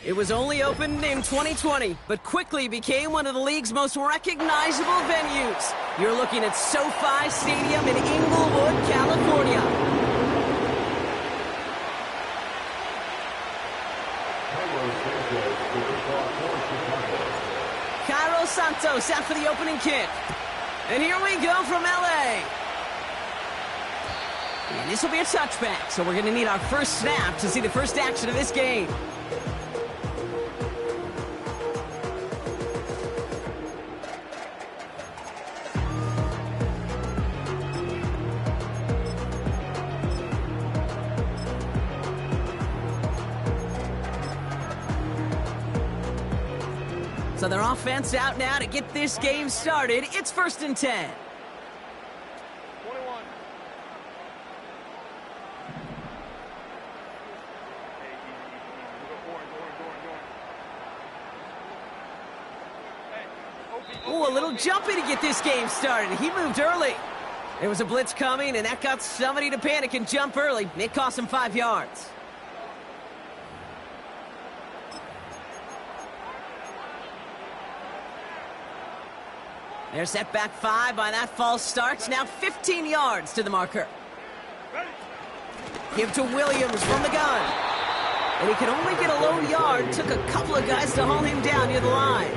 It was only opened in 2020, but quickly became one of the league's most recognizable venues. You're looking at SoFi Stadium in Inglewood, California. Cairo Santos out for the opening kick. And here we go from LA. And this will be a touchback, so we're going to need our first snap to see the first action of this game. So their offense out now to get this game started. It's 1st and 10. 21. Oh, a little jumpy to get this game started. He moved early. There was a blitz coming, and that got somebody to panic and jump early. It cost him 5 yards. They're set back 5 by that false start. Now 15 yards to the marker. Give to Williams from the gun. And he could only get a low yard. Took a couple of guys to haul him down near the line.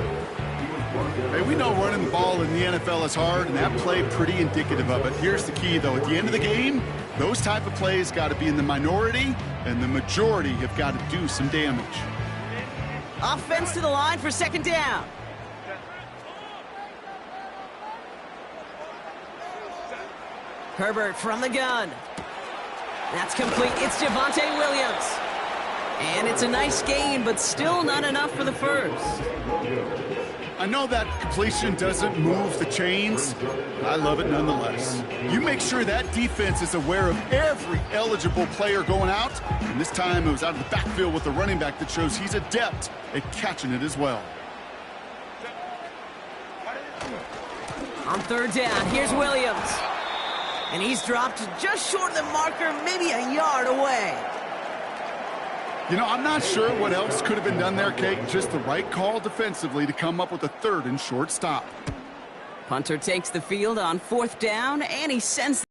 Hey, we know running the ball in the NFL is hard, and that play pretty indicative of it. Here's the key, though. At the end of the game, those type of plays got to be in the minority, and the majority have got to do some damage. Offense to the line for 2nd down. Herbert from the gun. That's complete. It's Javonte Williams. And it's a nice gain, but still not enough for the first. I know that completion doesn't move the chains, but I love it nonetheless. You make sure that defense is aware of every eligible player going out, and this time it was out of the backfield with the running back that shows he's adept at catching it as well. On 3rd down, here's Williams. And he's dropped just short of the marker, maybe a yard away. You know, I'm not sure what else could have been done there, Kate. Just the right call defensively to come up with a 3rd and short stop. Punter takes the field on 4th down, and he sends.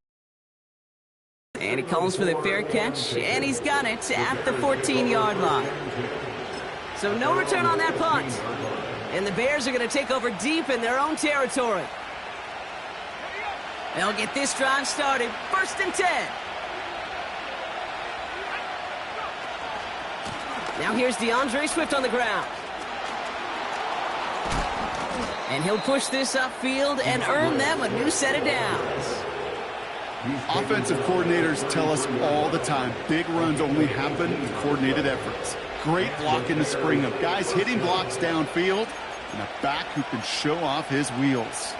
And he calls for the fair catch, and he's got it at the 14-yard line. So no return on that punt. And the Bears are going to take over deep in their own territory. They'll get this drive started. 1st and 10. Now here's DeAndre Swift on the ground. And he'll push this upfield and earn them a new set of downs. Offensive coordinators tell us all the time, big runs only happen with coordinated efforts. Great block in the spring of guys hitting blocks downfield and a back who can show off his wheels.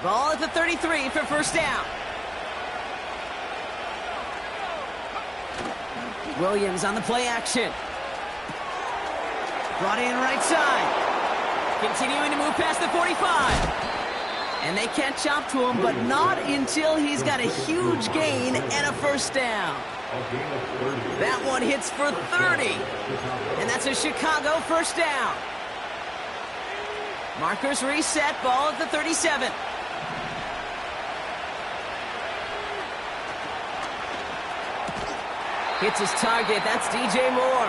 Ball at the 33 for 1st down. Williams on the play action. Brought in right side. Continuing to move past the 45. And they catch up to him, but not until he's got a huge gain and a 1st down. That one hits for 30. And that's a Chicago 1st down. Markers reset, ball at the 37. Hits his target. That's DJ Moore.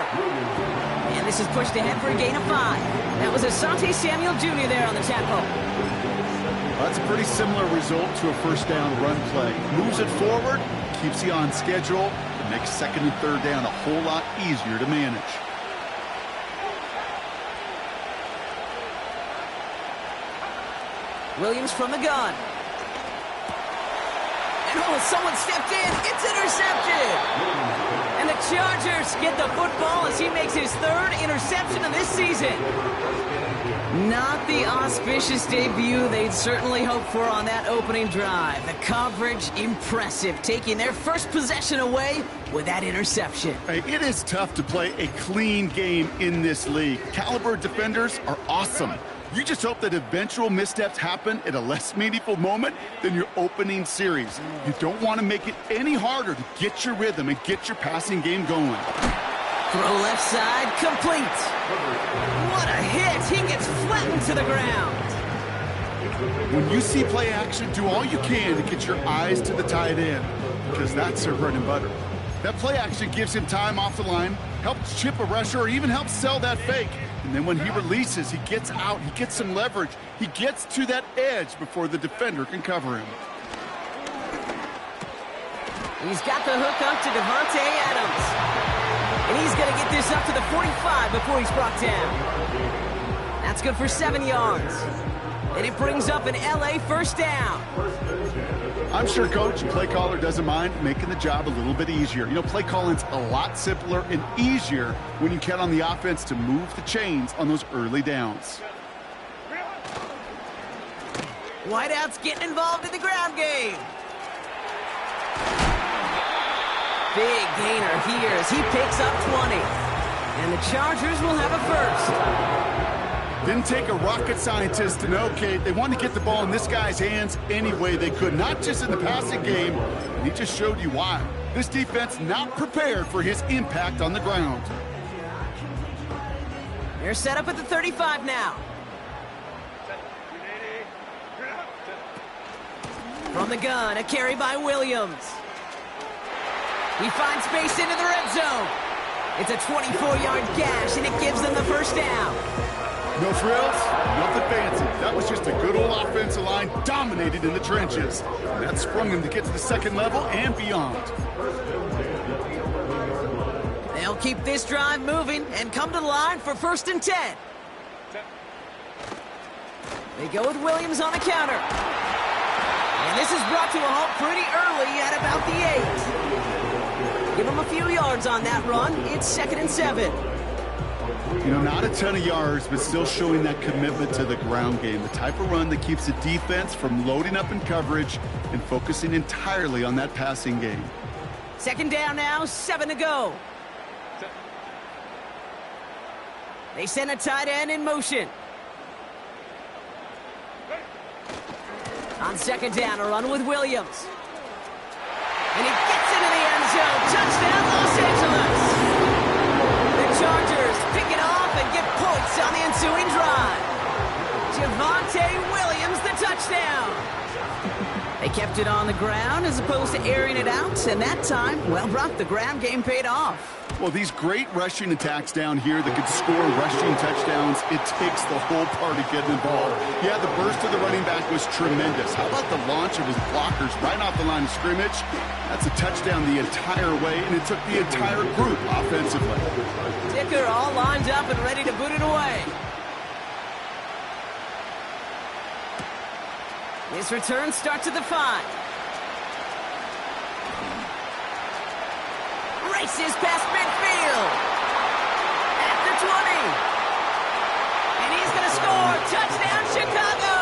And this is pushed ahead for a gain of 5. That was Asante Samuel Jr. there on the tackle. That's a pretty similar result to a 1st down run play. Moves it forward, keeps you on schedule, and makes 2nd and 3rd down a whole lot easier to manage. Williams from the gun. And oh, someone stepped in. It's intercepted. And the Chargers get the football as he makes his 3rd interception of this season. Not the auspicious debut they'd certainly hoped for on that opening drive. The coverage, impressive, taking their first possession away with that interception. Hey, it is tough to play a clean game in this league. Caliber defenders are awesome. You just hope that eventual missteps happen at a less meaningful moment than your opening series. You don't want to make it any harder to get your rhythm and get your passing game going. Throw left side, complete. What a hit! He gets flattened to the ground. When you see play action, do all you can to get your eyes to the tight end, because that's their bread and butter. That play action gives him time off the line, helps chip a rusher, or even helps sell that fake. And then when he releases, he gets out, he gets some leverage. He gets to that edge before the defender can cover him. He's got the hook up to Devontae Adams. And he's going to get this up to the 45 before he's brought down. That's good for 7 yards. And it brings up an LA first down. I'm sure coach and play caller doesn't mind making the job a little bit easier. You know, play calling's a lot simpler and easier when you count on the offense to move the chains on those early downs. Wideout's getting involved in the ground game. Big gainer here as he picks up 20. And the Chargers will have a first. Didn't take a rocket scientist to know, Kate. They wanted to get the ball in this guy's hands any way they could, not just in the passing game. And he just showed you why. This defense not prepared for his impact on the ground. They're set up at the 35 now. From the gun, a carry by Williams. He finds space into the red zone. It's a 24-yard gash, and it gives them the first down. No frills, nothing fancy. That was just a good old offensive line dominated in the trenches. And that sprung him to get to the second level and beyond. They'll keep this drive moving and come to the line for 1st and 10. They go with Williams on the counter. And this is brought to a halt pretty early at about the 8. Give them a few yards on that run. It's 2nd and 7. You know, not a ton of yards, but still showing that commitment to the ground game. The type of run that keeps the defense from loading up in coverage and focusing entirely on that passing game. 2nd down now, 7 to go. They send a tight end in motion. On 2nd down, a run with Williams. And he gets into the end zone. Touchdown, Los Angeles. The Chargers pick it off and get points on the ensuing drive. Javonte Williams, the touchdown. They kept it on the ground as opposed to airing it out, and that time, well, Brock, the ground game paid off. Well, these great rushing attacks down here that could score rushing touchdowns, it takes the whole party getting involved. Yeah, the burst of the running back was tremendous. How about the launch of his blockers right off the line of scrimmage? That's a touchdown the entire way, and it took the entire group offensively. Dicker all lined up and ready to boot it away. This return starts at the 5. Races past midfield. At the 20. And he's going to score. Touchdown, Chicago.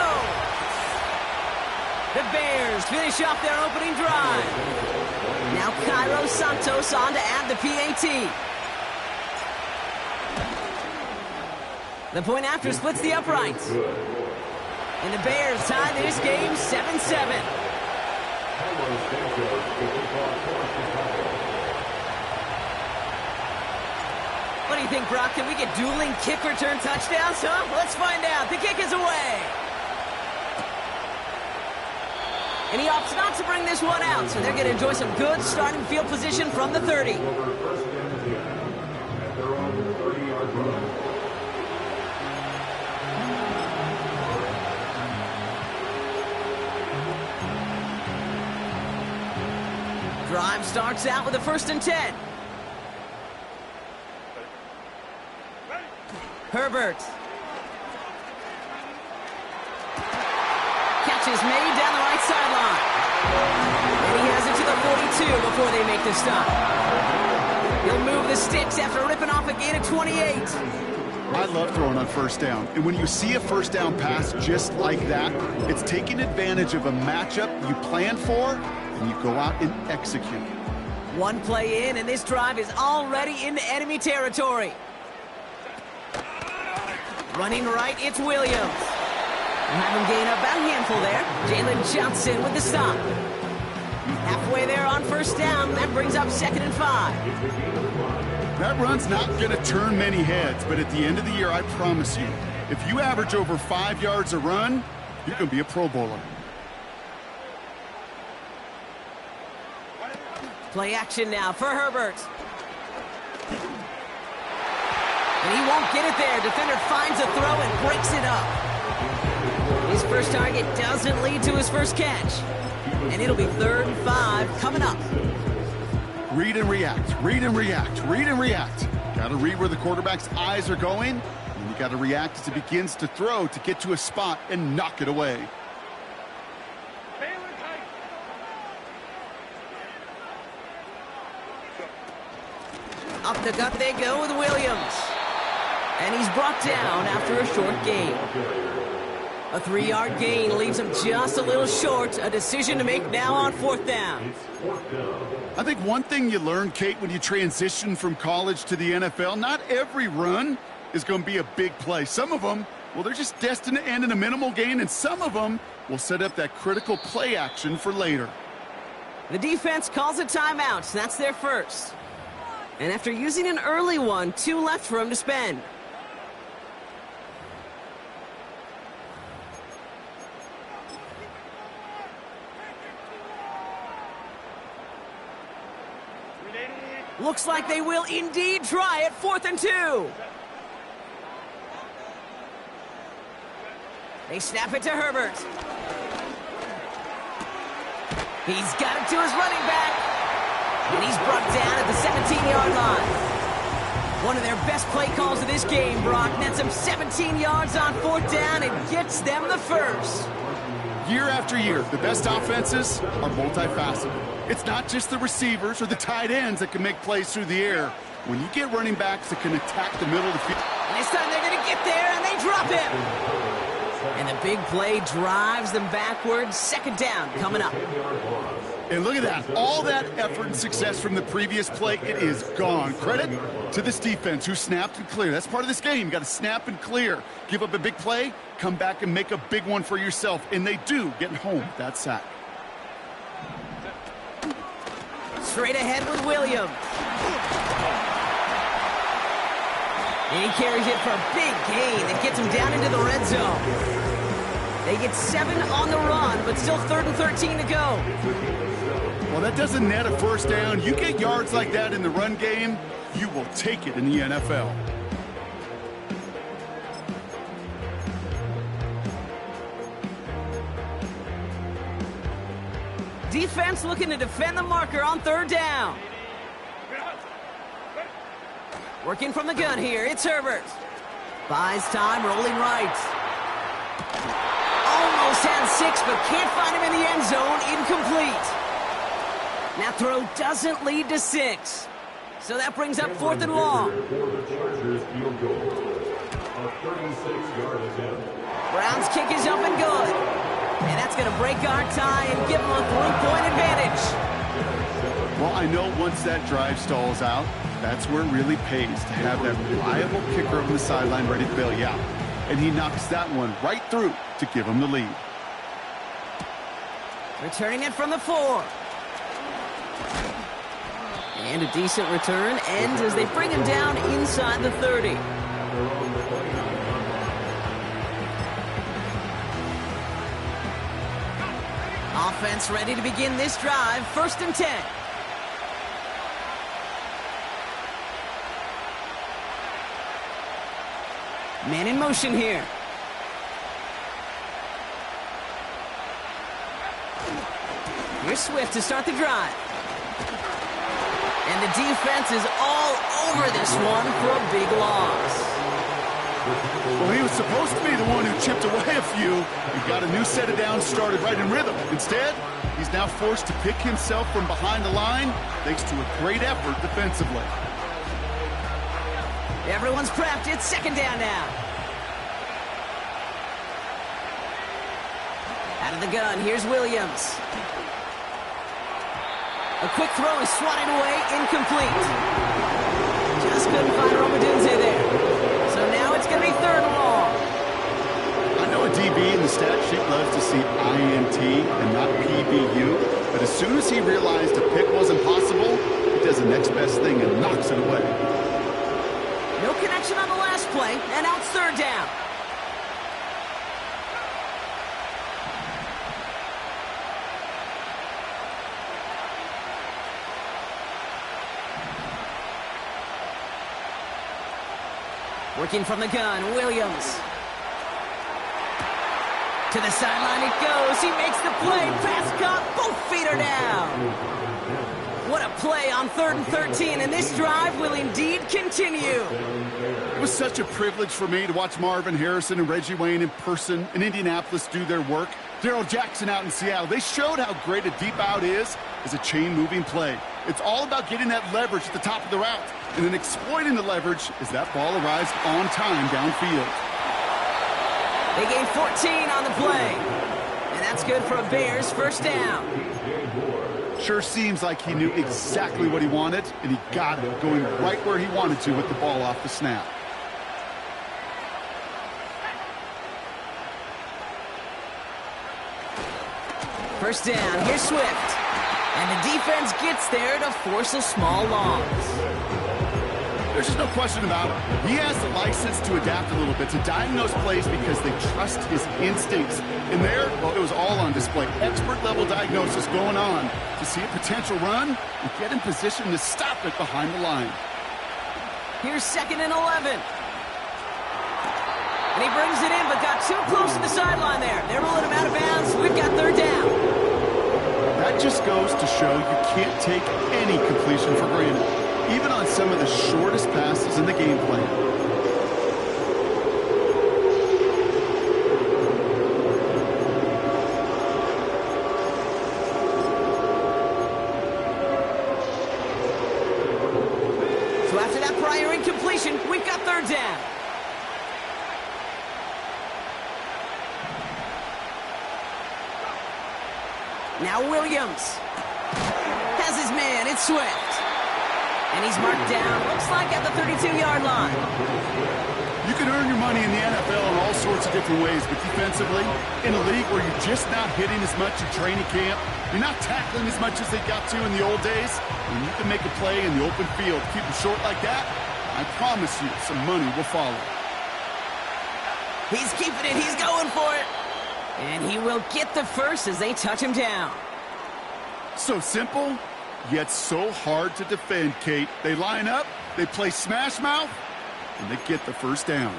The Bears finish off their opening drive. Now Cairo Santos on to add the PAT. The point after splits the uprights. And the Bears tie this game 7-7. What do you think, Brock? Can we get dueling kick return touchdowns, huh? Let's find out. The kick is away. And he opts not to bring this one out, so they're going to enjoy some good starting field position from the 30. Drive starts out with a 1st and 10. Herbert. Catch is made down the right sideline. And he has it to the 42 before they make the stop. He'll move the sticks after ripping off a gain of 28. I love throwing on 1st down. And when you see a 1st down pass just like that, it's taking advantage of a matchup you planned for, and you go out and execute. One play in, and this drive is already into enemy territory. Running right, it's Williams. We'll have him gain about a handful there. Jalen Johnson with the stop. Halfway there on first down. That brings up 2nd and 5. That run's not going to turn many heads, but at the end of the year, I promise you, if you average over 5 yards a run, you're going to be a Pro Bowler. Play action now for Herbert. And he won't get it there. Defender finds a throw and breaks it up. His first target doesn't lead to his first catch. And it'll be 3rd and 5 coming up. Read and react, read and react, read and react. Got to read where the quarterback's eyes are going, and you got to react as he begins to throw to get to a spot and knock it away. Up the gut they go with Williams. And he's brought down after a short gain. A 3-yard gain leaves him just a little short. A decision to make now on 4th down. I think one thing you learn, Kate, when you transition from college to the NFL, not every run is going to be a big play. Some of them, well, they're just destined to end in a minimal gain, and some of them will set up that critical play action for later. The defense calls a timeout. That's their first. And after using an early one, 2 left for him to spend. Looks like they will indeed try it. 4th and 2. They snap it to Herbert. He's got it to his running back. And he's brought down at the 17-yard line. One of their best play calls of this game, Brock. Nets them 17 yards on 4th down and gets them the first. Year after year, the best offenses are multifaceted. It's not just the receivers or the tight ends that can make plays through the air. When you get running backs that can attack the middle of the field. And this time they're going to get there, and they drop him. And the big play drives them backwards. 2nd down coming up. And look at that. All that effort and success from the previous play, it is gone. Credit to this defense who snapped and cleared. That's part of this game. You got to snap and clear. Give up a big play, come back and make a big one for yourself. And they do, getting home with that sack. Straight ahead with Williams. And he carries it for a big gain that gets him down into the red zone. They get 7 on the run, but still 3rd and 13 to go. Well, that doesn't net a first down. You get yards like that in the run game, you will take it in the NFL. Defense looking to defend the marker on 3rd down. Working from the gun here, it's Herbert. Buys time, rolling right. Almost had 6, but can't find him in the end zone. Incomplete. That throw doesn't lead to 6. So that brings up 4th and long. Brown's kick is up and good. And that's going to break our tie and give them a 3-point advantage. Well, I know once that drive stalls out, that's where it really pays to have that reliable kicker on the sideline ready to bail you out. And he knocks that one right through to give him the lead. Returning it from the 4. And a decent return ends as they bring him down inside the 30. Offense ready to begin this drive. 1st and 10. Man in motion here. Here's Swift to start the drive. And the defense is all over this one for a big loss. Well, he was supposed to be the one who chipped away a few and got a new set of downs started right in rhythm. Instead, he's now forced to pick himself from behind the line thanks to a great effort defensively. Everyone's prepped. It's 2nd down now. Out of the gun, here's Williams. A quick throw is swatted away, incomplete. Just couldn't find Romadunze there. So now it's going to be 3rd and long. TV and the stat sheet loves to see INT and not PBU. But as soon as he realized a pick wasn't possible, he does the next best thing and knocks it away. No connection on the last play, and now it's third down. Working from the gun, Williams. To the sideline it goes. He makes the play. Pass caught. Both feet are down. What a play on 3rd and 13, and this drive will indeed continue. It was such a privilege for me to watch Marvin Harrison and Reggie Wayne in person in Indianapolis do their work. Darrell Jackson out in Seattle. They showed how great a deep out is as a chain-moving play. It's all about getting that leverage at the top of the route and then exploiting the leverage as that ball arrives on time downfield. They gain 14 on the play, and that's good for a Bears first down. Sure seems like he knew exactly what he wanted, and he got it, going right where he wanted to with the ball off the snap. First down, here's Swift. And the defense gets there to force a small loss. There's just no question about it. He has the license to adapt a little bit, to diagnose plays because they trust his instincts. And there, well, it was all on display. Expert-level diagnosis going on to see a potential run and get in position to stop it behind the line. Here's 2nd and 11. And he brings it in, but got too close to the sideline there. They're rolling him out of bounds. We've got third down. That just goes to show you can't take any completion for granted, even on some of the shortest passes in the game plan. So after that prior incompletion, we've got third down. Now Williams has his man. It's Swift. And he's marked down, looks like at the 32-yard line. You can earn your money in the NFL in all sorts of different ways, but defensively, in a league where you're just not hitting as much in training camp, you're not tackling as much as they got to in the old days, and you can make a play in the open field, keep them short like that, I promise you some money will follow. He's keeping it. He's going for it. And he will get the first as they touch him down. So simple, yet so hard to defend, Kate. They line up, they play smash mouth, and they get the first down.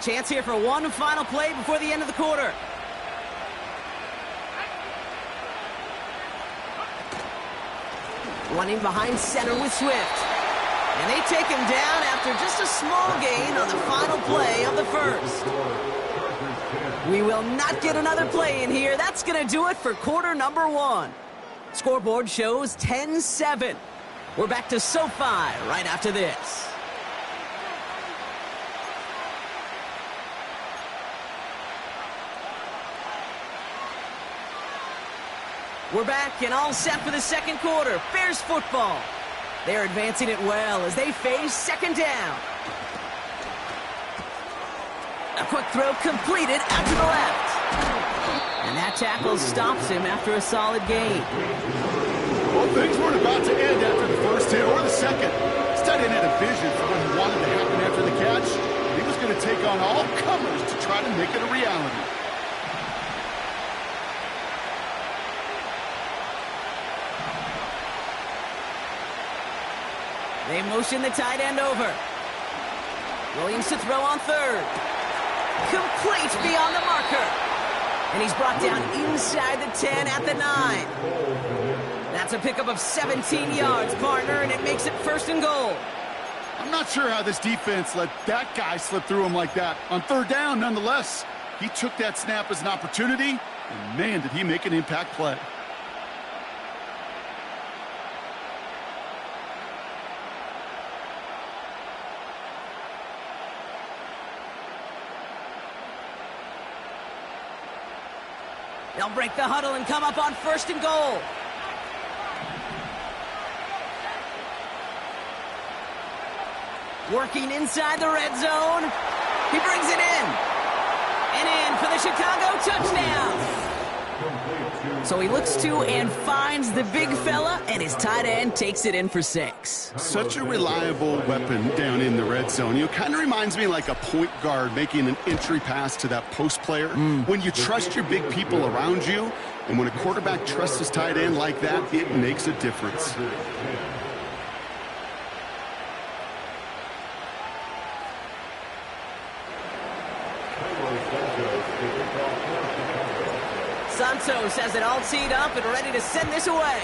Chance here for one final play before the end of the quarter. Running behind center with Swift. And they take him down after just a small gain on the final play of the first. We will not get another play in here. That's going to do it for quarter number one. Scoreboard shows 10-7. We're back to SoFi right after this. We're back and all set for the second quarter. Bears football. They're advancing it well as they face second down. A quick throw completed out to the left. And that tackle stops him after a solid gain. Well, things weren't about to end after the first hit or the second. Stedman had a vision for what he wanted to happen after the catch. He was going to take on all comers to try to make it a reality. They motion the tight end over. Williams to throw on third. Complete beyond the marker. And he's brought down inside the 10 at the 9. That's a pickup of 17 yards, partner, and it makes it first and goal. I'm not sure how this defense let that guy slip through him like that. On third down, nonetheless, he took that snap as an opportunity, and man, did he make an impact play. They'll break the huddle and come up on first and goal. Working inside the red zone. He brings it in. And in for the Chicago touchdown. So he looks to and finds the big fella, and his tight end takes it in for 6. Such a reliable weapon down in the red zone. You know, kind of reminds me like a point guard making an entry pass to that post player. When you trust your big people around you, and when a quarterback trusts his tight end like that, it makes a difference. Santos has it all teed up and ready to send this away.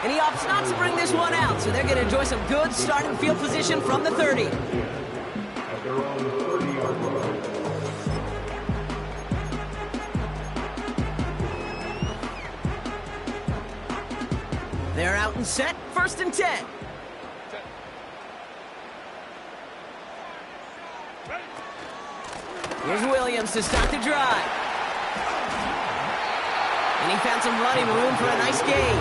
And he opts not to bring this one out, so they're going to enjoy some good starting field position from the 30. They're out and set, 1st and 10. Here's Williams to start the drive. And he found some running room for a nice gain.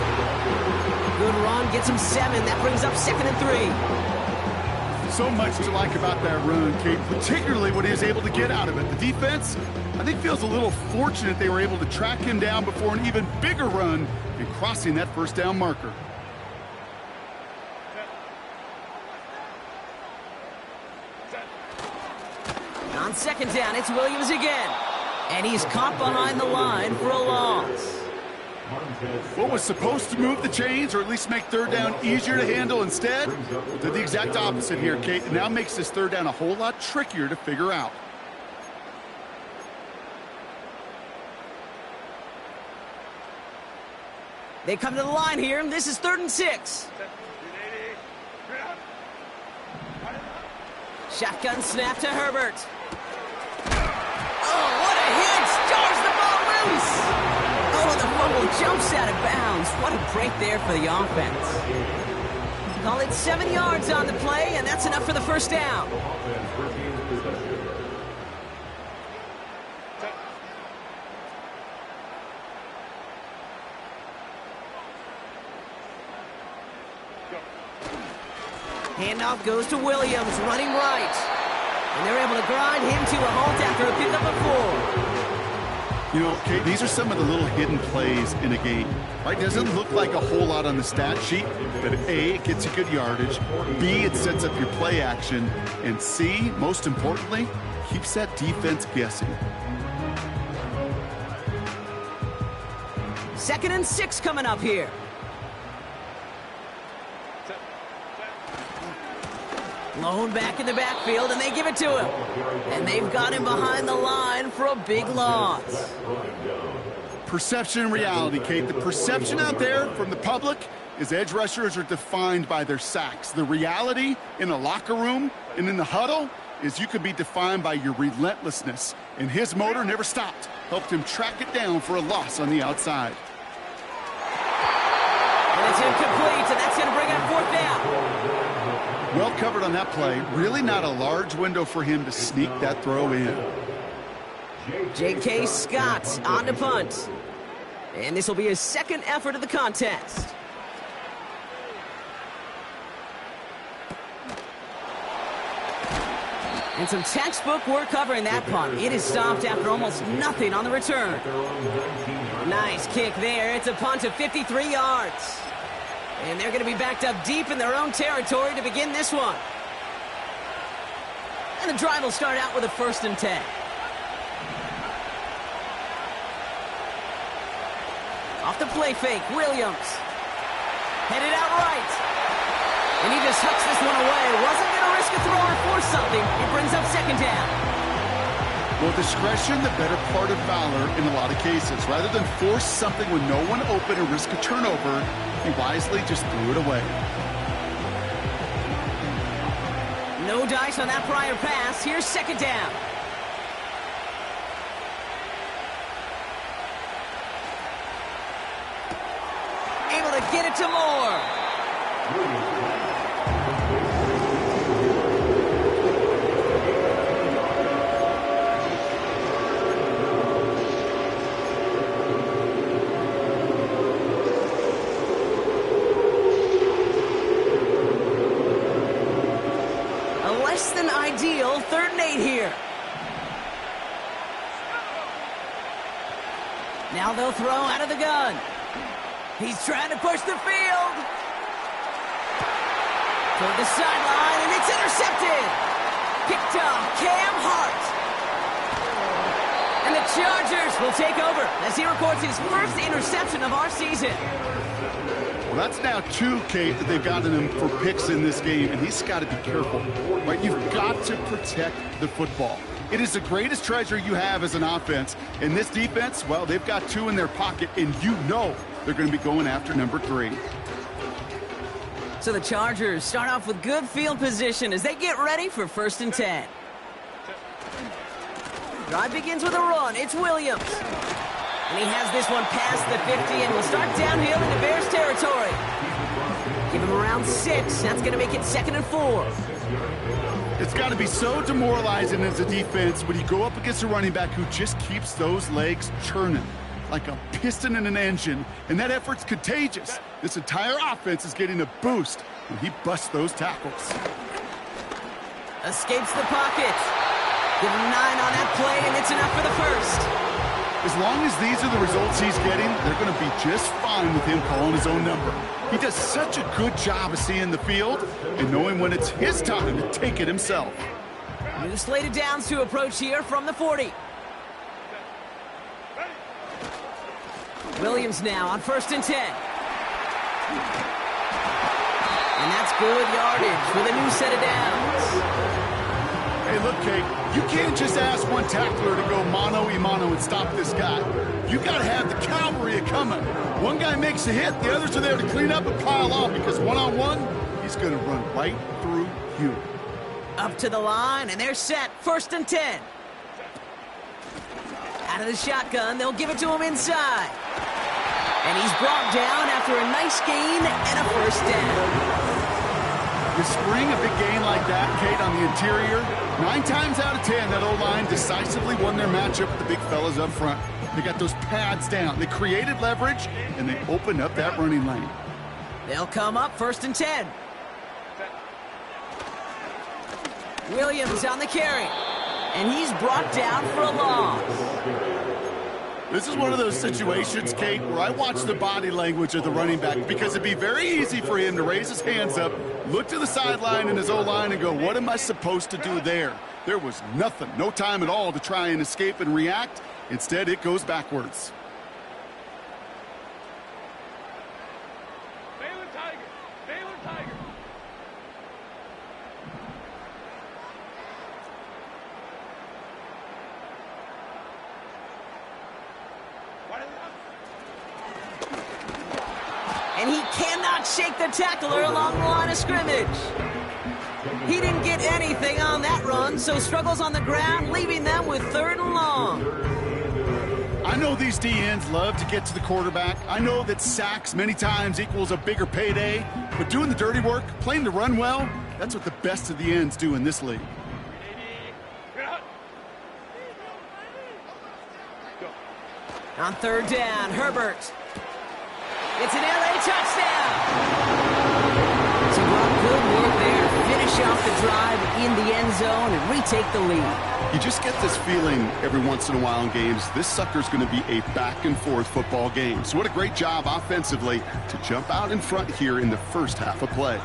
Good run, gets him 7. That brings up 2nd and 3. So much to like about that run, Kate, particularly what he was able to get out of it. The defense, I think, feels a little fortunate they were able to track him down before an even bigger run and crossing that 1st down marker. On 2nd down, it's Williams again. And he's caught behind the line for a loss. What was supposed to move the chains, or at least make 3rd down easier to handle instead, did the exact opposite here, Kate. It now makes this 3rd down a whole lot trickier to figure out. They come to the line here, and this is 3rd and 6. Shotgun snap to Herbert. Oh, what a hit! Stars the ball loose! Oh, the fumble jumps out of bounds. What a break there for the offense. Call it 7 yards on the play, and that's enough for the 1st down. Handoff goes to Williams, running right. And they're able to grind him to a halt after a pickup of 4. You know, Kate, these are some of the little hidden plays in a game. Right? Doesn't look like a whole lot on the stat sheet, but A, it gets you good yardage. B, it sets up your play action. And C, most importantly, keeps that defense guessing. 2nd and 6 coming up here. Lone back in the backfield, and they give it to him. And they've got him behind the line for a big loss. Perception and reality, Kate. The perception out there from the public is edge rushers are defined by their sacks. The reality in a locker room and in the huddle is you can be defined by your relentlessness. And his motor never stopped. Helped him track it down for a loss on the outside. And it's incomplete, and that's going to bring up 4th down. Well covered on that play. Really not a large window for him to sneak that throw in. J.K. Scott on the punt. And this will be his 2nd effort of the contest. And some textbook work covering that punt. It is stopped after almost nothing on the return. Nice kick there. It's a punt of 53 yards. And they're going to be backed up deep in their own territory to begin this one. And the drive will start out with a 1st and 10. Off the play fake, Williams. Headed out right. And he just hooks this one away. Wasn't going to risk a throw or force something. It brings up 2nd down. Well, discretion, the better part of valor in a lot of cases. Rather than force something with no one open and risk a turnover, he wisely just threw it away. No dice on that prior pass. Here's 2nd down. Able to get it to Moore. 3rd and 8 here. Now they'll throw out of the gun. He's trying to push the field. Toward the sideline, and it's intercepted. Picked off Cam Hart. And the Chargers will take over as he records his first interception of our season. Well, that's now 2, Kate, that they've gotten him for picks in this game, and he's got to be careful. Right? You've got to protect the football. It is the greatest treasure you have as an offense. In this defense, well, they've got 2 in their pocket, and you know they're going to be going after number 3. So the Chargers start off with good field position as they get ready for 1st and 10. Drive begins with a run. It's Williams. And he has this one past the 50 and will start downhill into Bears territory. Give him around 6. That's going to make it 2nd and 4. It's got to be so demoralizing as a defense when you go up against a running back who just keeps those legs churning like a piston in an engine, and that effort's contagious. This entire offense is getting a boost when he busts those tackles. Escapes the pocket. Give him 9 on that play, and it's enough for the first. As long as these are the results he's getting, they're going to be just fine with him calling his own number. He does such a good job of seeing the field and knowing when it's his time to take it himself. New slated downs to approach here from the 40. Williams now on 1st and 10. And that's good yardage with a new set of downs. Hey, look, Kate, you can't just ask one tackler to go mano-a-mano and stop this guy. You got to have the cavalry coming. One guy makes a hit, the others are there to clean up and pile on, because one-on-one, he's going to run right through you. Up to the line, and they're set. 1st and 10. Out of the shotgun, they'll give it to him inside. And he's brought down after a nice gain and a 1st down. You spring a big gain like that, Kate, on the interior, 9 times out of 10, that O-line decisively won their matchup with the big fellas up front. They got those pads down. They created leverage, and they opened up that running lane. They'll come up 1st and 10. Williams on the carry. And he's brought down for a loss. This is one of those situations, Kate, where I watch the body language of the running back, because it'd be very easy for him to raise his hands up, look to the sideline in his O-line and go, what am I supposed to do there? There was nothing, no time at all to try and escape and react. Instead, it goes backwards. And he cannot shake the tackler along the line of scrimmage. He didn't get anything on that run, so struggles on the ground, leaving them with 3rd and long. I know these DNs love to get to the quarterback. I know that sacks many times equals a bigger payday, but doing the dirty work, playing the run well, that's what the best of the ends do in this league. On 3rd down, Herbert. It's an LA touchdown. So Brock, good work there to finish off the drive in the end zone and retake the lead. You just get this feeling every once in a while in games, this sucker's going to be a back-and-forth football game. So what a great job offensively to jump out in front here in the first half of play.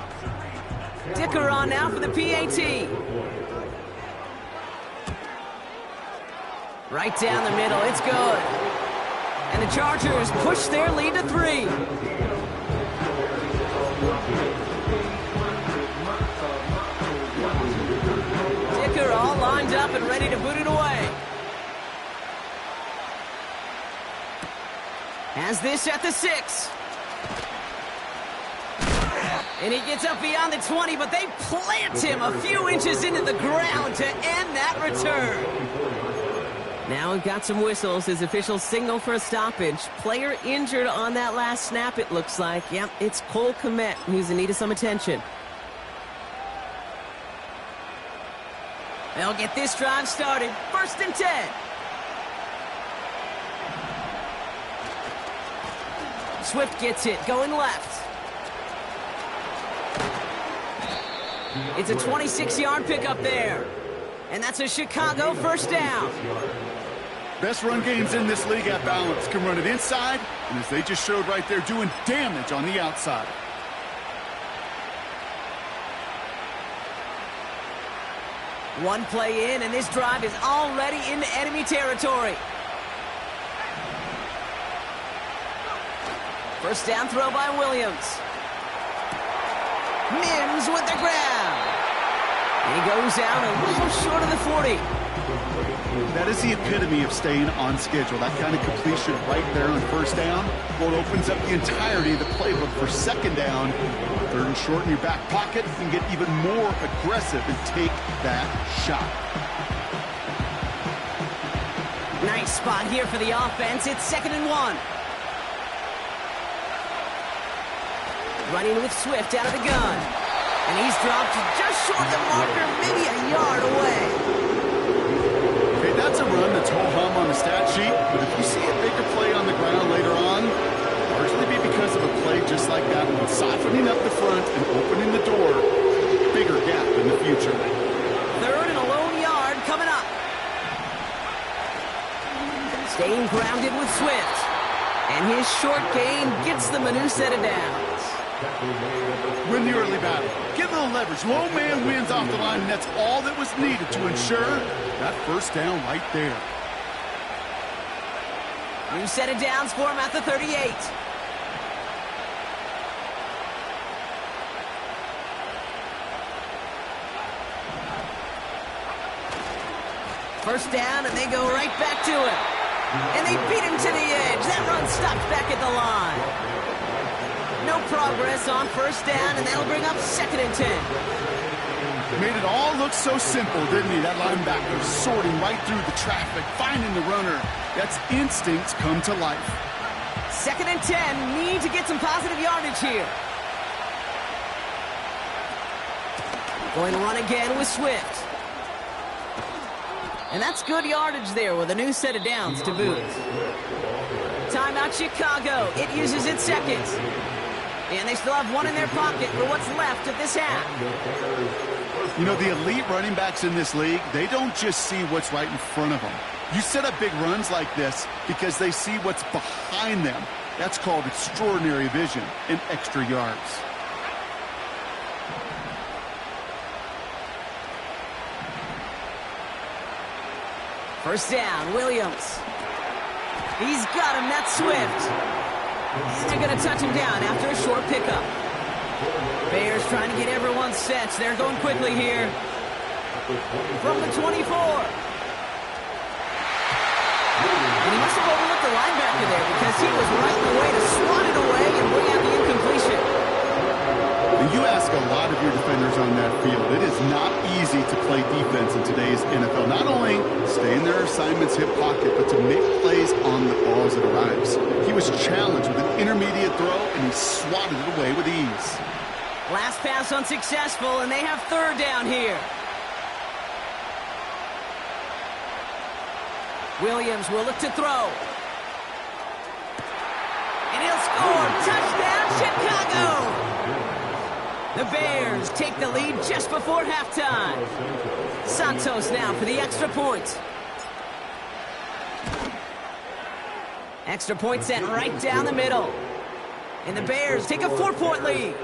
Dicker on now for the PAT. Right down the middle, it's good. And the Chargers push their lead to 3. Dicker all lined up and ready to boot it away. Has this at the 6. And he gets up beyond the 20, but they plant him a few inches into the ground to end that return. Now we've got some whistles. His official signal for a stoppage. Player injured on that last snap, it looks like. Yep, it's Cole Kmet who's in need of some attention. They'll get this drive started. 1st and 10. Swift gets it, going left. It's a 26-yard pickup there. And that's a Chicago first down. Best run games in this league at balance. Can run it inside, and as they just showed right there, doing damage on the outside. One play in, and this drive is already into enemy territory. First down throw by Williams. Mims with the grab. And he goes out a little short of the 40. That is the epitome of staying on schedule. That kind of completion right there on first down. Well, it opens up the entirety of the playbook for second down. Third and short in your back pocket. You can get even more aggressive and take that shot. Nice spot here for the offense. It's 2nd and 1. Running with Swift out of the gun. And he's dropped just short of the marker, maybe a yard away. Okay, that's a run that's ho-hum on the stat sheet, but if you see a bigger play on the ground later on, largely be because of a play just like that one, softening up the front and opening the door, bigger gap in the future. 3rd and a lone yard coming up. Staying grounded with Swift. And his short gain gets them a new set of downs. Win the early battle. Get a little leverage. Low man wins off the line, and that's all that was needed to ensure that first down right there. New set of downs for him at the 38. First down, and they go right back to him. And they beat him to the edge. That run stopped back at the line. No progress on first down, and that'll bring up 2nd and 10. Made it all look so simple, didn't he? That linebacker sorting right through the traffic, finding the runner. That's instincts come to life. 2nd and 10, need to get some positive yardage here. Going to run again with Swift. And that's good yardage there with a new set of downs to boot. Timeout Chicago. It uses its second. And they still have one in their pocket for what's left of this half. You know, the elite running backs in this league, they don't just see what's right in front of them. You set up big runs like this because they see what's behind them. That's called extraordinary vision and extra yards. First down, Williams. He's got him, that's Swift. And they're going to touch him down after a short pickup. Bears trying to get everyone set. They're going quickly here. From the 24. And he must have overlooked the linebacker there because he was right in the way to swat it away and bring out the incompletion. And you ask a lot of your defenders on that field. It is not easy to play defense in today's NFL. Not only stay in their assignment's hip pocket, but to make plays on the ball as it arrives. He was challenged with an intermediate throw, and he swatted it away with ease. Last pass unsuccessful, and they have 3rd down here. Williams will look to throw. And he'll score. Touchdown, Chicago! The Bears take the lead just before halftime. Santos now for the extra point. Extra point sent right down the middle. And the Bears take a 4-point lead.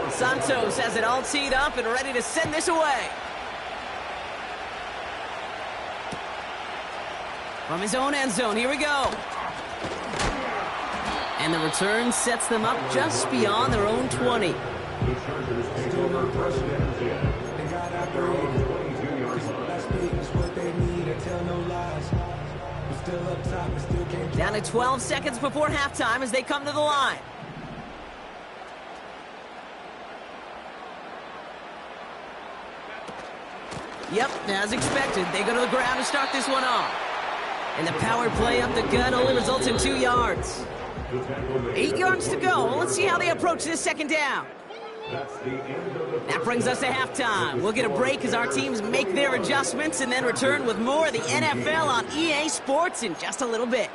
Santos has it all teed up and ready to send this away. From his own end zone, here we go. And the return sets them up just beyond their own 20. Down to 12 seconds before halftime as they come to the line. Yep, as expected, they go to the ground to start this one off. And the power play up the gut only results in 2 yards. 8 yards to go. Well, let's see how they approach this second down. That brings us to halftime. We'll get a break as our teams make their adjustments and then return with more of the NFL on EA Sports in just a little bit.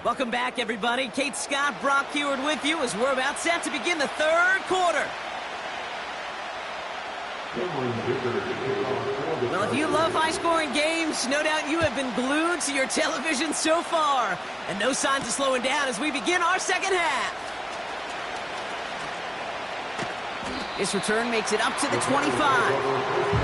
Welcome back, everybody. Kate Scott, Brock Heward with you as we're about set to begin the third quarter. Well, if you love high-scoring games, no doubt you have been glued to your television so far. And no signs of slowing down as we begin our second half. This return makes it up to the 25.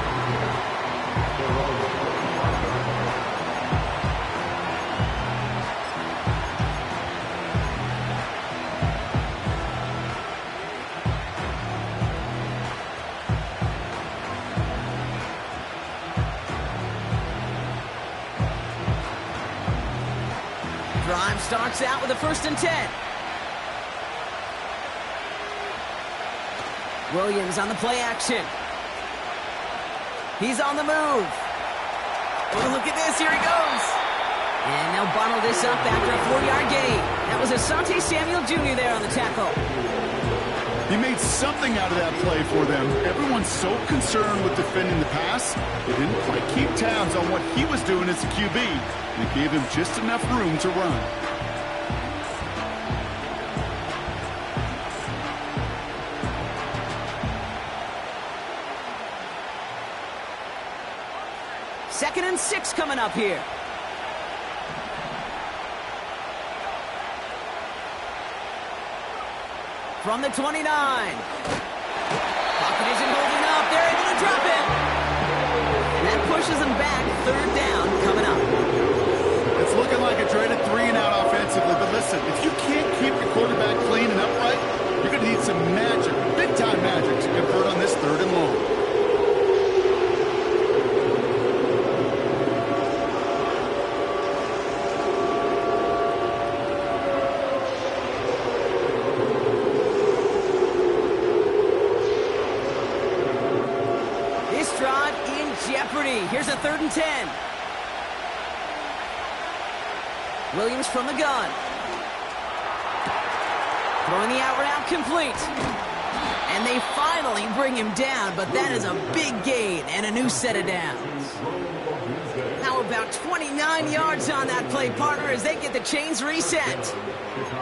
Drive starts out with a 1st and 10. Williams on the play action. He's on the move. Oh, look at this. Here he goes. And they'll bottle this up after a 4-yard gain. That was Asante Samuel Jr. there on the tackle. He made something out of that play for them. Everyone's so concerned with defending the pass, they didn't quite keep tabs on what he was doing as a QB. It gave him just enough room to run. Second and 6 coming up here. From the 29. Pocket isn't holding up. They're able to drop it. And that pushes them back. 3rd down coming up. It's looking like a dreaded 3-and-out offensively. But listen, if you can't keep your quarterback clean and upright, you're going to need some magic, big-time magic, to convert on this 3rd and long. Here's a 3rd and 10. Williams from the gun. Throwing the out route complete. And they finally bring him down, but that is a big gain and a new set of downs. How about 29 yards on that play, partner, as they get the chains reset?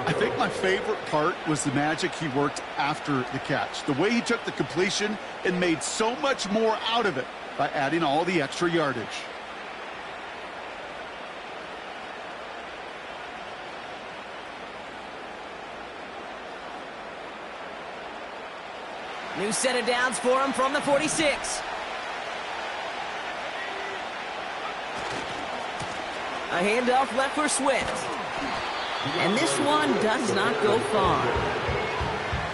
I think my favorite part was the magic he worked after the catch. The way he took the completion and made so much more out of it by adding all the extra yardage. New set of downs for him from the 46. A handoff left for Swift. And this one does not go far.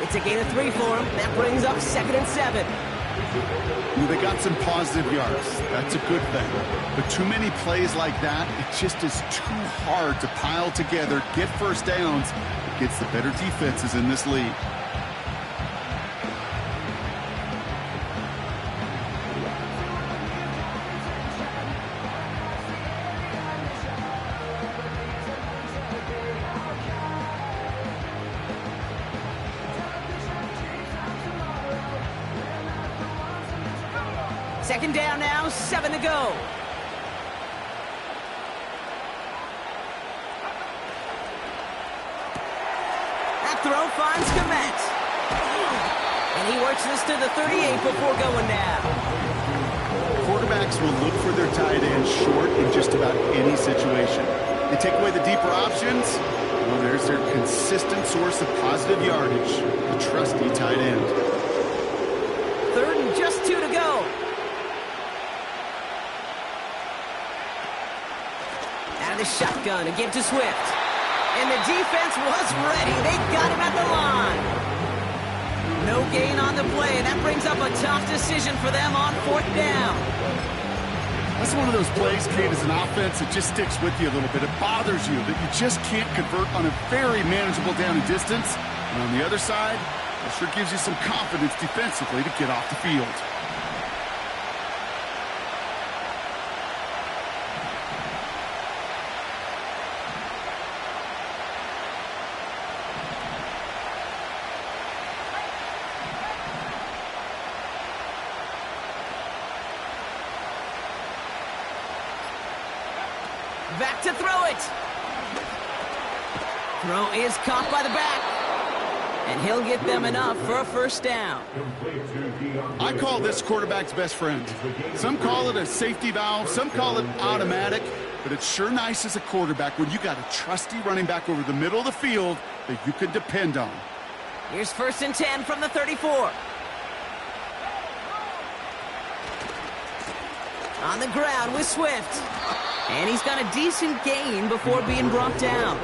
It's a gain of 3 for him. That brings up 2nd and 7. They got some positive yards. That's a good thing. But too many plays like that, it just is too hard to pile together, get 1st downs against the better defenses in this league. Second down now, 7 to go. That throw finds Gaml. And he works this to the 38 before going down. Quarterbacks will look for their tight end short in just about any situation. They take away the deeper options. Well, there's their consistent source of positive yardage, the trusty tight end. 3rd and just 2 to go. The shotgun to give to Swift. And the defense was ready. They got him at the line. No gain on the play. That brings up a tough decision for them on 4th down. That's one of those plays, Kate, as an offense, it just sticks with you a little bit. It bothers you that you just can't convert on a very manageable down and distance. And on the other side, it sure gives you some confidence defensively to get off the field. Back to throw it. Throw is caught by the back. And he'll get them enough for a first down. I call this quarterback's best friend. Some call it a safety valve, some call it automatic, but it's sure nice as a quarterback when you got a trusty running back over the middle of the field that you can depend on. Here's 1st and 10 from the 34. On the ground with Swift. And he's got a decent gain before being brought down.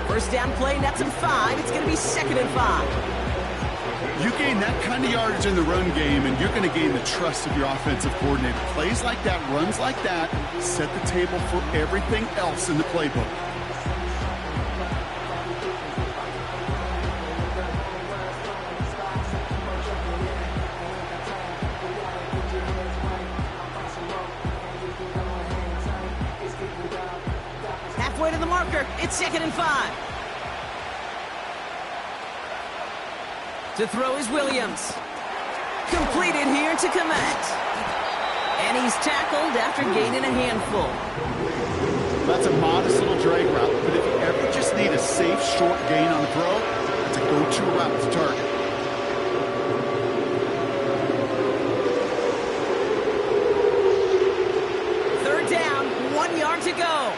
First down play, nets him 5. It's going to be 2nd and 5. You gain that kind of yardage in the run game, and you're going to gain the trust of your offensive coordinator. Plays like that, runs like that, set the table for everything else in the playbook. Halfway to the marker, it's 2nd and 5. To throw is Williams. Completed here to Gaml. And he's tackled after gaining a handful. That's a modest little drag route, but if you ever just need a safe, short gain on the throw, it's a go-to route to target. Third down, 1 yard to go.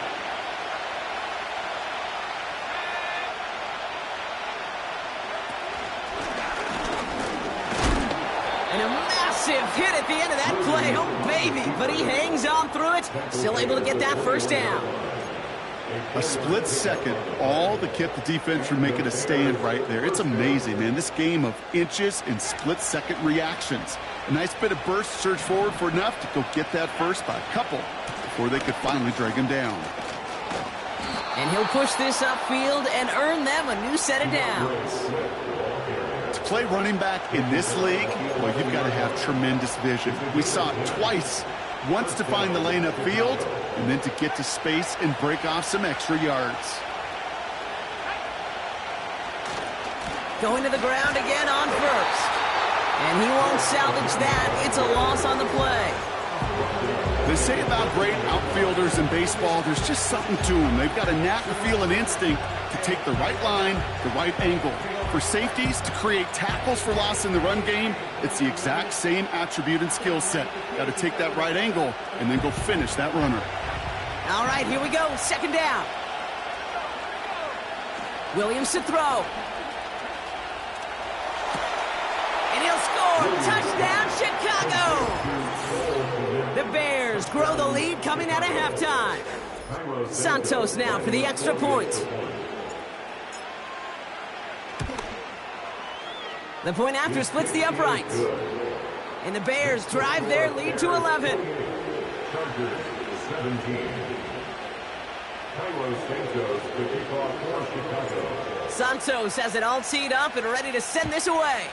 Hit at the end of that play. Oh, baby. But he hangs on through it. Still able to get that first down. A split second, all that kept the defense from making a stand right there. It's amazing, man. This game of inches and split-second reactions. A nice bit of burst, surge forward for enough to go get that first by a couple before they could finally drag him down. And he'll push this upfield and earn them a new set of downs. Play running back in this league, well, you've got to have tremendous vision. We saw it twice. Once to find the lane upfield, and then to get to space and break off some extra yards. Going to the ground again on first. And he won't salvage that. It's a loss on the play. They say about great outfielders in baseball, there's just something to them. They've got a knack, a feel, and instinct to take the right line, the right angle. For safeties, to create tackles for loss in the run game, it's the exact same attribute and skill set. Got to take that right angle and then go finish that runner. All right, here we go. 2nd down. Williams to throw. And he'll score. Touchdown, Chicago! The Bears grow the lead coming out of halftime. Santos now for the extra point. The point after splits the uprights. And the Bears drive their lead to 11. Santos has it all teed up and ready to send this away.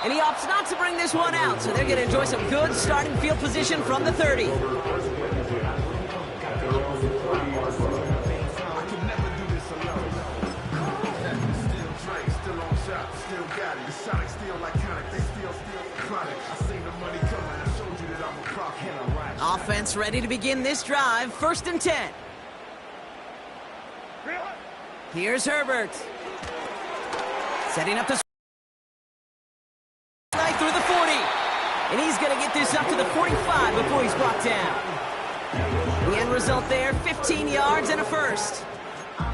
And he opts not to bring this one out, so they're going to enjoy some good starting field position from the 30. Offense ready to begin this drive. 1st and 10. Here's Herbert. Setting up the right through the 40. And he's going to get this up to the 45 before he's brought down. The end result there, 15 yards and a first.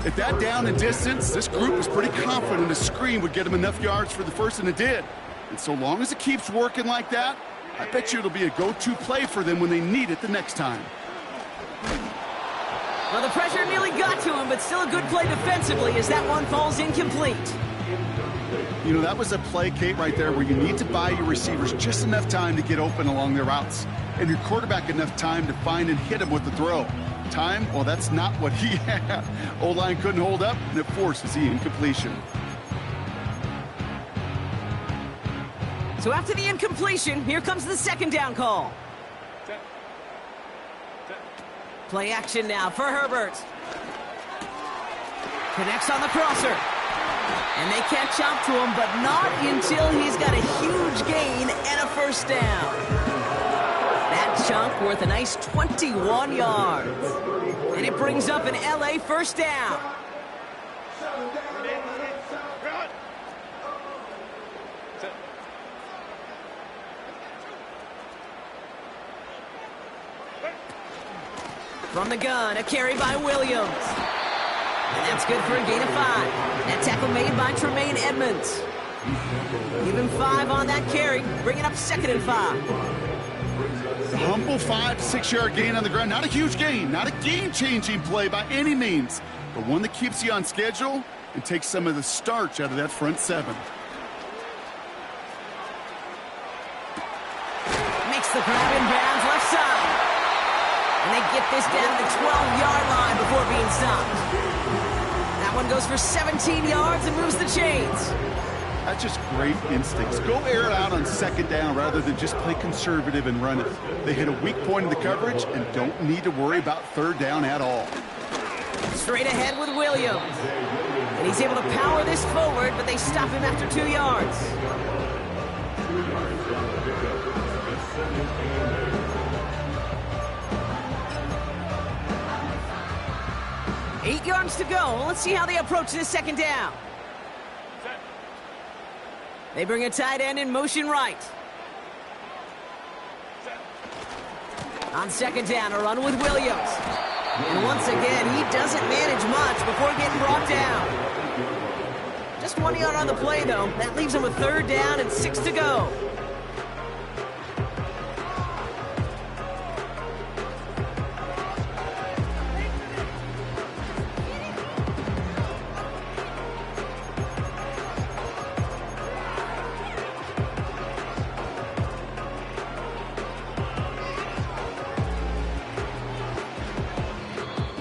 At that down and distance, this group was pretty confident a screen would get him enough yards for the first, and it did. And so long as it keeps working like that, I bet you it'll be a go-to play for them when they need it the next time. Well, the pressure nearly got to him, but still a good play defensively as that one falls incomplete. You know, that was a play, Kate, right there where you need to buy your receivers just enough time to get open along their routes, and your quarterback enough time to find and hit him with the throw. Time, well, that's not what he had. O-line couldn't hold up, and it forces the incompletion. So after the incompletion, here comes the 2nd down call. Play action now for Herbert. Connects on the crosser. And they catch up to him, but not until he's got a huge gain and a first down. That chunk worth a nice 21 yards. And it brings up an LA first down. From the gun, a carry by Williams. And that's good for a gain of 5. That tackle made by Tremaine Edmonds. Give him 5 on that carry, bringing up 2nd and 5. A humble 5 to 6 yard gain on the ground. Not a huge gain, not a game-changing play by any means, but one that keeps you on schedule and takes some of the starch out of that front 7. Makes the grab in bounds left side. And they get this down to the 12-yard line before being stopped. That one goes for 17 yards and moves the chains. That's just great instincts. Go air it out on 2nd down rather than just play conservative and run it. They hit a weak point in the coverage and don't need to worry about 3rd down at all. Straight ahead with Williams. And he's able to power this forward, but they stop him after 2 yards. Eight yards to go. Let's see how they approach this 2nd down. They bring a tight end in motion right. On 2nd down, a run with Williams. And once again, he doesn't manage much before getting brought down. Just 1 yard on the play, though. That leaves him with 3rd down and 6 to go.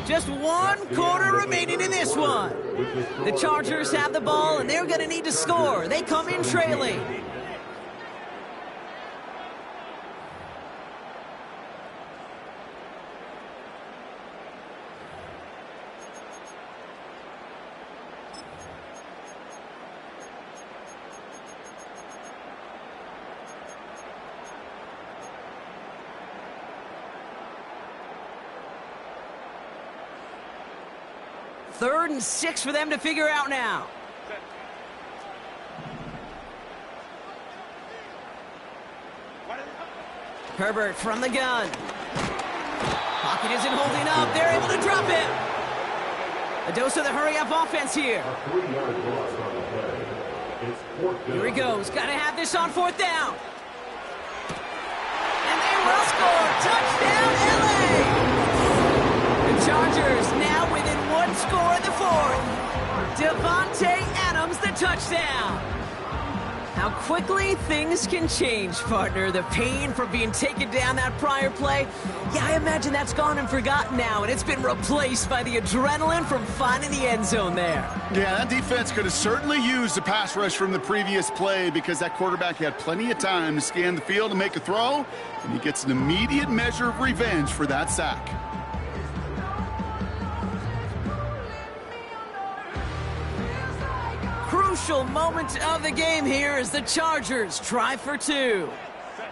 Just 1 quarter remaining in this one. The Chargers have the ball, and they're going to need to score. They come in trailing. Third and 6 for them to figure out now. Herbert from the gun. Pocket isn't holding up. They're able to drop him. A dose of the hurry-up offense here. Here he goes. Got to have this on 4th down. And they will score. Touchdown, LA! The Chargers now within 1 score in the 4th. Devontae Adams, the touchdown. How quickly things can change, partner. The pain from being taken down that prior play, yeah, I imagine that's gone and forgotten now, and it's been replaced by the adrenaline from finding the end zone there. Yeah, that defense could have certainly used a pass rush from the previous play because that quarterback had plenty of time to scan the field and make a throw, and he gets an immediate measure of revenge for that sack. Crucial moment of the game here as the Chargers try for 2.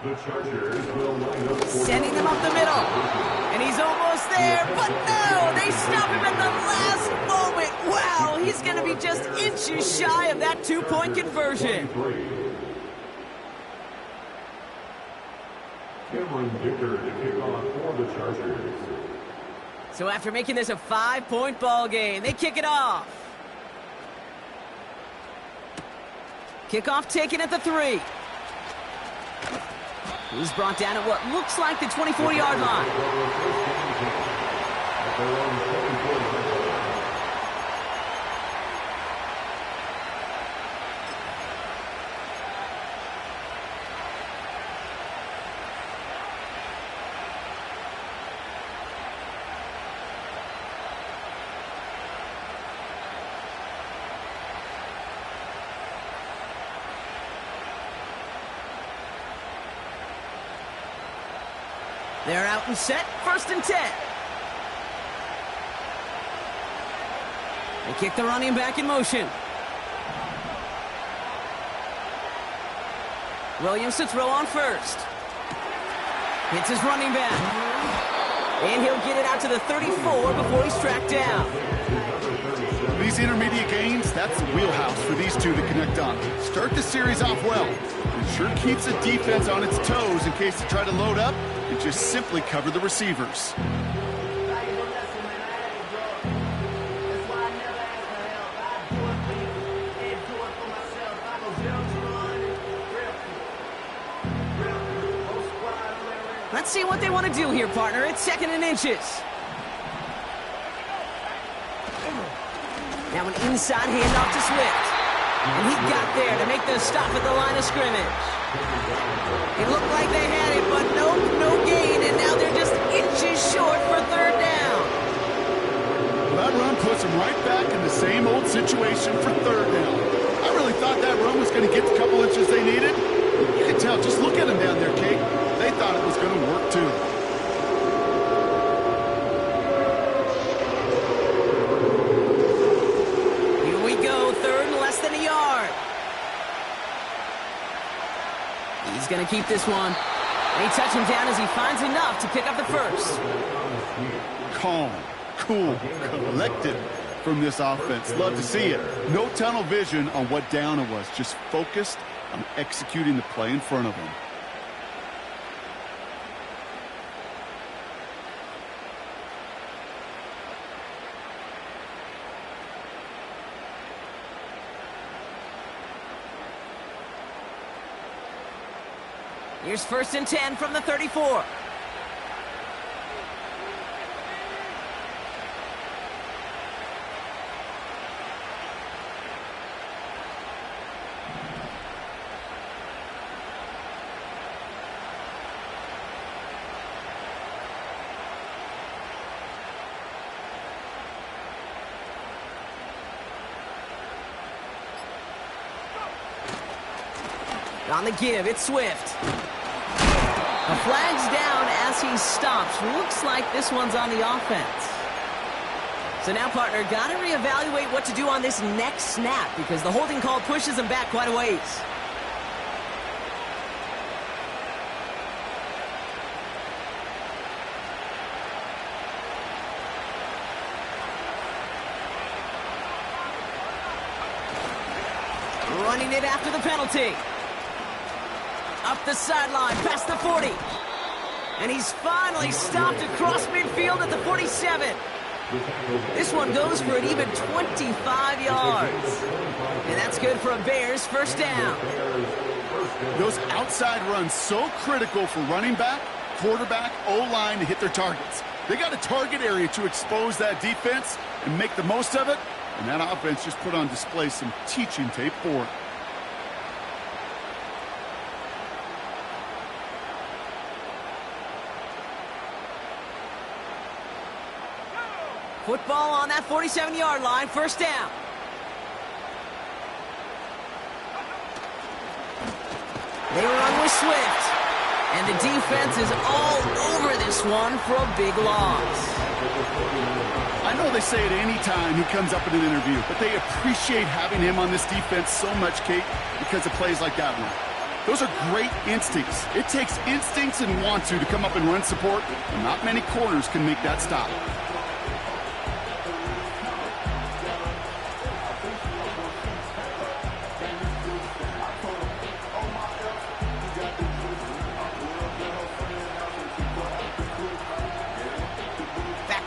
The Chargers will line up for sending them up the middle. And he's almost there, but no! They stop him at the last moment. Wow, he's going to be just inches shy of that 2-point conversion. Cameron Dicker to kick off for the Chargers. So after making this a 5-point ball game, they kick it off. Kickoff taken at the 3. He's brought down at what looks like the 24-yard line. They're out and set, 1st and 10. They kick the running back in motion. Williams to throw on 1st. It's his running back. And he'll get it out to the 34 before he's tracked down. These intermediate gains, that's the wheelhouse for these two to connect on. Start the series off well. It sure keeps the defense on its toes in case they try to load up and just simply cover the receivers. Let's see what they want to do here, partner. It's 2nd and inches. Now an inside handoff to Swift. And he got there to make the stop at the line of scrimmage. It looked like they had it, but nope, no gain. And now they're just inches short for 3rd down. That run puts them right back in the same old situation for 3rd down. I really thought that run was going to get the couple inches they needed. You can tell, just look at them down there, Kate. They thought it was going to work, too. Here we go, 3rd and less than a yard. He's going to keep this one. They touch him down as he finds enough to pick up the 1st. Calm, cool, collected from this offense. Love to see it. No tunnel vision on what down it was. Just focused on executing the play in front of them. Here's 1st and 10 from the 34. On the give, it's Swift. A flag's down as he stops. Looks like this one's on the offense. So now, partner, got to reevaluate what to do on this next snap because the holding call pushes him back quite a ways. Running it after the penalty. Up the sideline, past the 40. And he's finally stopped across midfield at the 47. This one goes for an even 25 yards. And that's good for a Bears 1st down. Those outside runs so critical for running back, quarterback, O-line to hit their targets. They got a target area to expose that defense and make the most of it. And that offense just put on display some teaching tape for it. Football on that 47-yard line, 1st down. They run with Swift. And the defense is all over this one for a big loss. I know they say it any time he comes up in an interview, but they appreciate having him on this defense so much, Kate, because of plays like that one. Those are great instincts. It takes instincts and want to come up and run support, and not many corners can make that stop.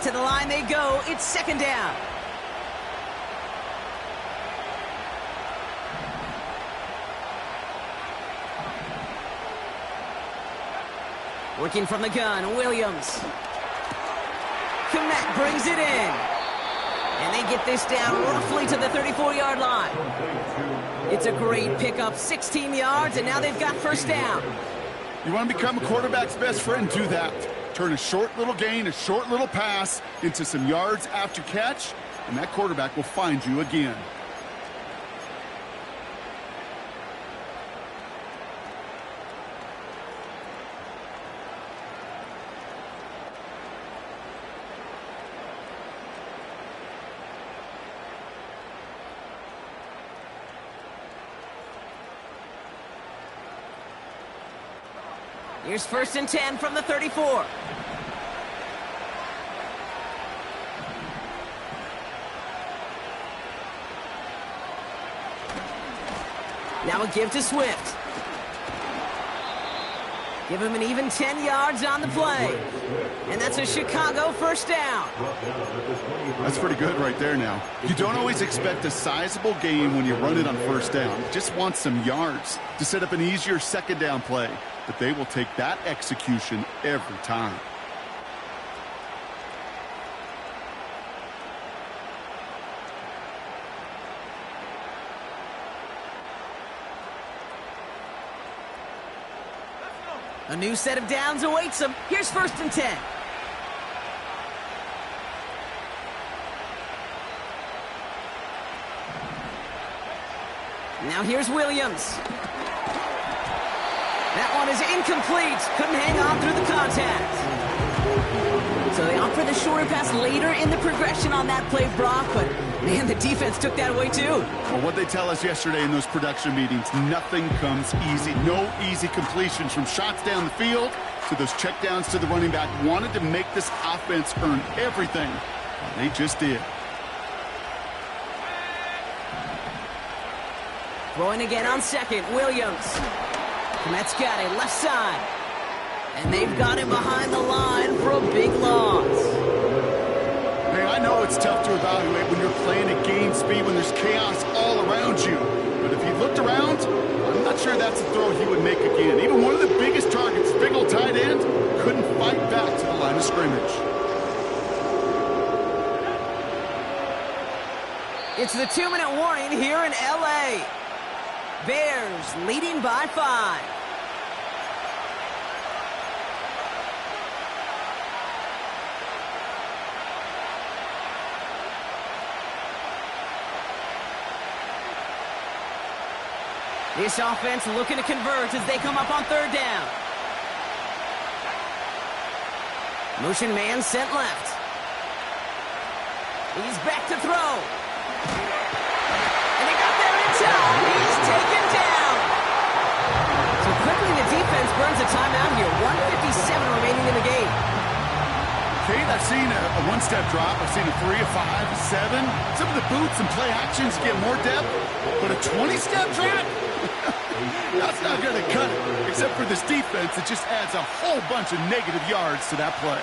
To the line they go. It's 2nd down. Working from the gun, Williams. Komet brings it in. And they get this down roughly to the 34-yard line. It's a great pickup, 16 yards, and now they've got 1st down. You want to become a quarterback's best friend? Do that. Turn a short little gain, a short little pass into some yards after catch, and that quarterback will find you again. Here's 1st and 10 from the 34. Now a give to Swift. Give him an even 10 yards on the play. And that's a Chicago 1st down. That's pretty good right there now. You don't always expect a sizable gain when you run it on 1st down. You just want some yards to set up an easier 2nd down play. But they will take that execution every time. A new set of downs awaits him. Here's 1st and 10. Now here's Williams. That one is incomplete. Couldn't hang on through the contact. So they opt for the shorter pass later in the progression on that play, Brock, but man, the defense took that away too. Well, what they tell us yesterday in those production meetings, nothing comes easy. No easy completions from shots down the field to those checkdowns to the running back. Wanted to make this offense earn everything. Well, they just did. Throwing again on 2nd, Williams. Komet's got it, left side. And they've got him behind the line for a big loss. Hey, I know it's tough to evaluate when you're playing at game speed, when there's chaos all around you. But if he looked around, I'm not sure that's a throw he would make again. Even one of the biggest targets, big old tight end, couldn't fight back to the line of scrimmage. It's the 2-minute warning here in L.A. Bears leading by 5. This offense looking to convert as they come up on 3rd down. Motion man sent left. He's back to throw. And he got there in time. He's taken down. So quickly the defense burns a timeout here. 1:57 remaining in the game. Kate, I've seen a one-step drop. I've seen a 3, a 5, a 7. Some of the boots and play actions get more depth. But a 20-step drop? That's not going to cut it. Except for this defense, it just adds a whole bunch of negative yards to that play.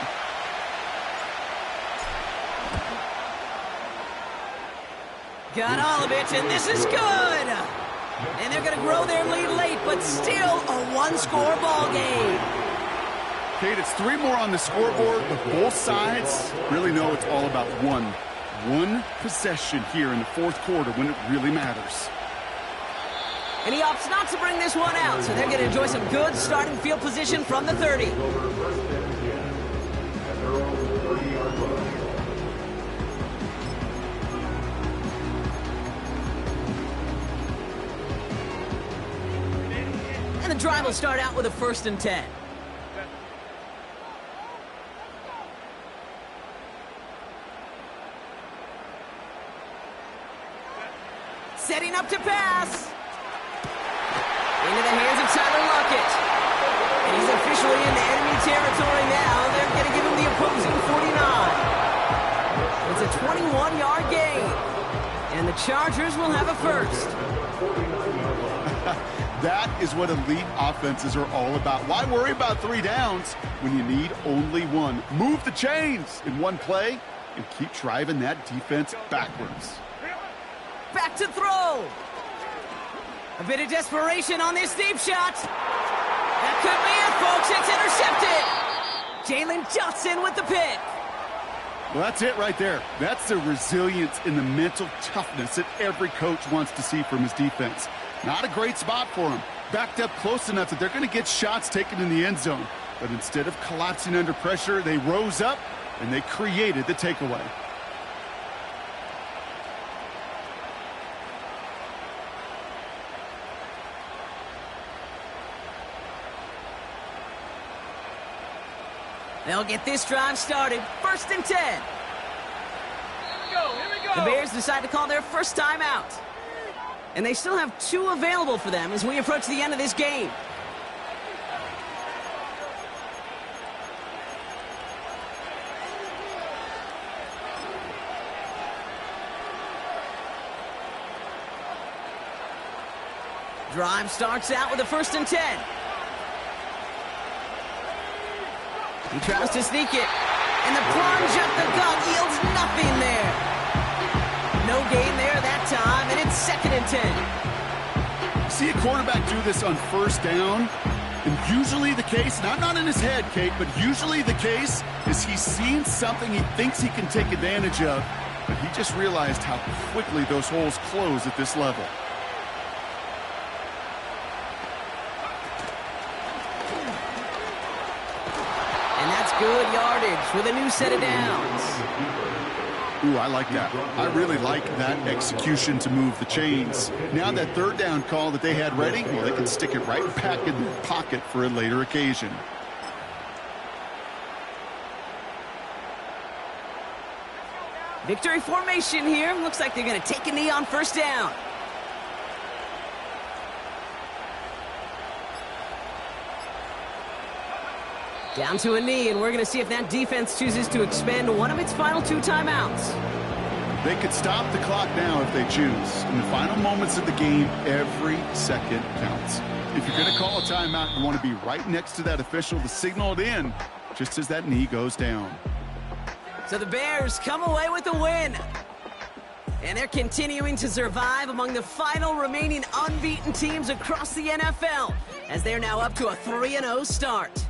Got all of it, and this is good. And they're going to grow their lead late, but still a one-score ball game. Kate, it's 3 more on the scoreboard, but both sides really know it's all about one possession here in the 4th quarter when it really matters. And he opts not to bring this one out, so they're going to enjoy some good starting field position from the 30. And the drive will start out with a 1st and 10. Setting up to pass. Into the hands of Tyler Lockett. And he's officially in the enemy territory now. They're going to give him the opposing 49. It's a 21-yard gain. And the Chargers will have a 1st. That is what elite offenses are all about. Why worry about 3 downs when you need only 1? Move the chains in one play and keep driving that defense backwards. Back to throw. A bit of desperation on this deep shot. That could be it, folks. It's intercepted. Jalen Johnson with the pick. Well, that's it right there. That's the resilience and the mental toughness that every coach wants to see from his defense. Not a great spot for him. Backed up close enough that they're going to get shots taken in the end zone. But instead of collapsing under pressure, they rose up and they created the takeaway. They'll get this drive started. 1st and 10. Here we go. The Bears decide to call their first time out. And they still have 2 available for them as we approach the end of this game. Drive starts out with a 1st and 10. He tries to sneak it, and the plunge up the gut yields nothing there. No gain there that time, and it's 2nd and 10. See a quarterback do this on 1st down, and usually the case, and I'm not in his head, Kate, but usually the case is he's seen something he thinks he can take advantage of, but he just realized how quickly those holes close at this level. And that's good yardage with a new set of downs. Ooh, I like that. I really like that execution to move the chains. Now that 3rd down call that they had ready, well, they can stick it right back in their pocket for a later occasion. Victory formation here. Looks like they're going to take a knee on 1st down. Down to a knee, and we're going to see if that defense chooses to expend one of its final 2 timeouts. They could stop the clock now if they choose. In the final moments of the game, every second counts. If you're going to call a timeout, you want to be right next to that official to signal it in just as that knee goes down. So the Bears come away with a win. And they're continuing to survive among the final remaining unbeaten teams across the NFL, as they're now up to a 3-0 start.